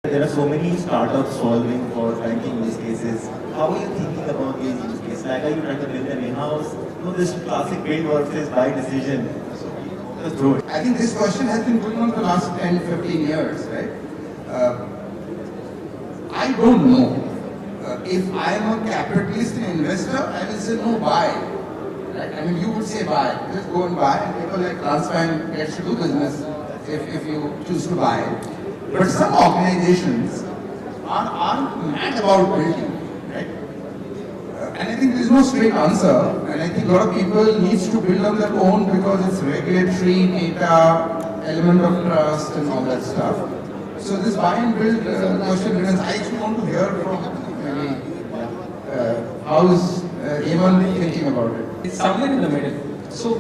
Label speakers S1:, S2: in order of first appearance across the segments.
S1: There are so many startups solving for banking use cases. How are you thinking about these use cases? Like, are you trying to build them in-house? This classic build versus buy decision. Just throw it.
S2: I think this question has been going on for the last 10, 15 years, right? I don't know. If I am a capitalist and investor, I will say no, buy. Right? I mean, you would say buy. Just go and buy, and people like TransBnk gets to do business if you choose to buy. But some organizations are mad about building, right? And I think there is no straight answer. And I think a lot of people needs to build on their own because it's regulatory, data, element of trust, and all that stuff. So this buy and build question returns. I actually want to hear from how is Hemant thinking about it?
S3: It's somewhere in the middle. So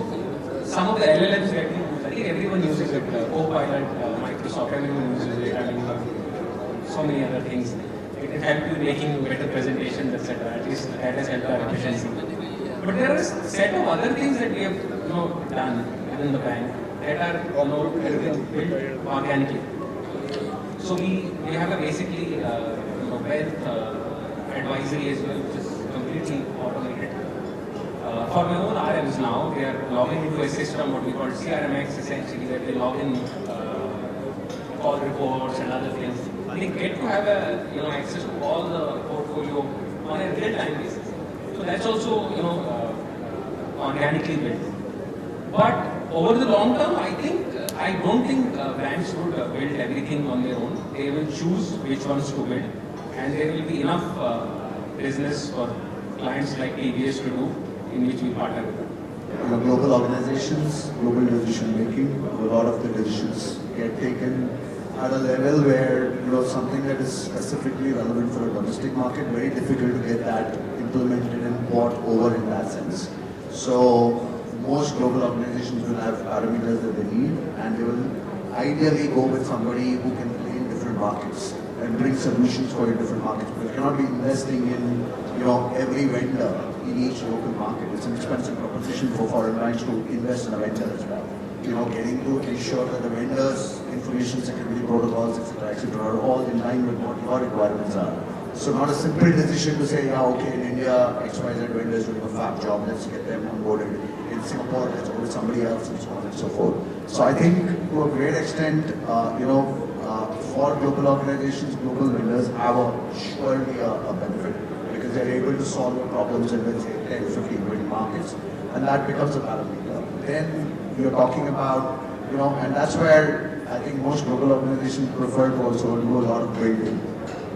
S3: some of the LLMs get used. I think everyone uses it. Copilot, Microsoft, everyone uses it. I mean, so many other things. It can help you making better presentations, etc. At least that has helped our efficiency. But there are a set of other things that we have done within the bank that are built organically. So we have a basically wealth advisory as well, which is completely automated. For my own RMs now, they are logging into a system, what we call CRMX essentially, where they log in call reports and other things. They get to have access to all the portfolio on a real-time basis. So that's also organically built. But over the long term, I don't think banks would build everything on their own. They will choose which ones to build, and there will be enough business for clients like DBS to do, in which we partner with them.
S4: Global organizations, global decision making, a lot of the decisions get taken at a level where something that is specifically relevant for a domestic market, very difficult to get that implemented and brought over in that sense. So most global organizations will have parameters that they need, and they will ideally go with somebody who can play in different markets and bring solutions for your different markets. But you cannot be investing in every vendor in each local market. It's an expensive proposition for foreign banks to invest in a vendor as well. Getting to ensure that the vendors' information security protocols, etc., are all in line with what your requirements are. So not a simple decision to say, okay, in India, XYZ vendor is doing a fab job, let's get them onboarded. In Singapore, let's go with somebody else, and so on and so forth. So I think to a great extent, for global organizations, global vendors have surely a benefit because they're able to solve your problems in, let's say, 10, 15, 20 markets, and that becomes a parameter. Then you're talking about, and that's where I think most global organizations prefer to also do a lot of building,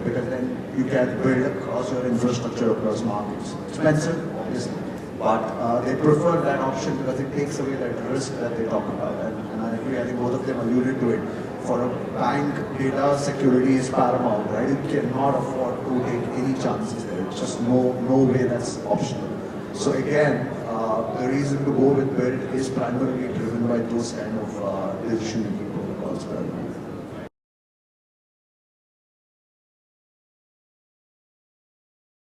S4: because then you can build across your infrastructure across markets. Expensive, obviously, but they prefer that option because it takes away that risk that they talk about. And I agree, I think both of them alluded to it. For a bank, data security is paramount, right? You cannot afford to take any chances there. It's just no way that's optional. So again, the reason to go with build is primarily driven by those kind of decision-making protocols.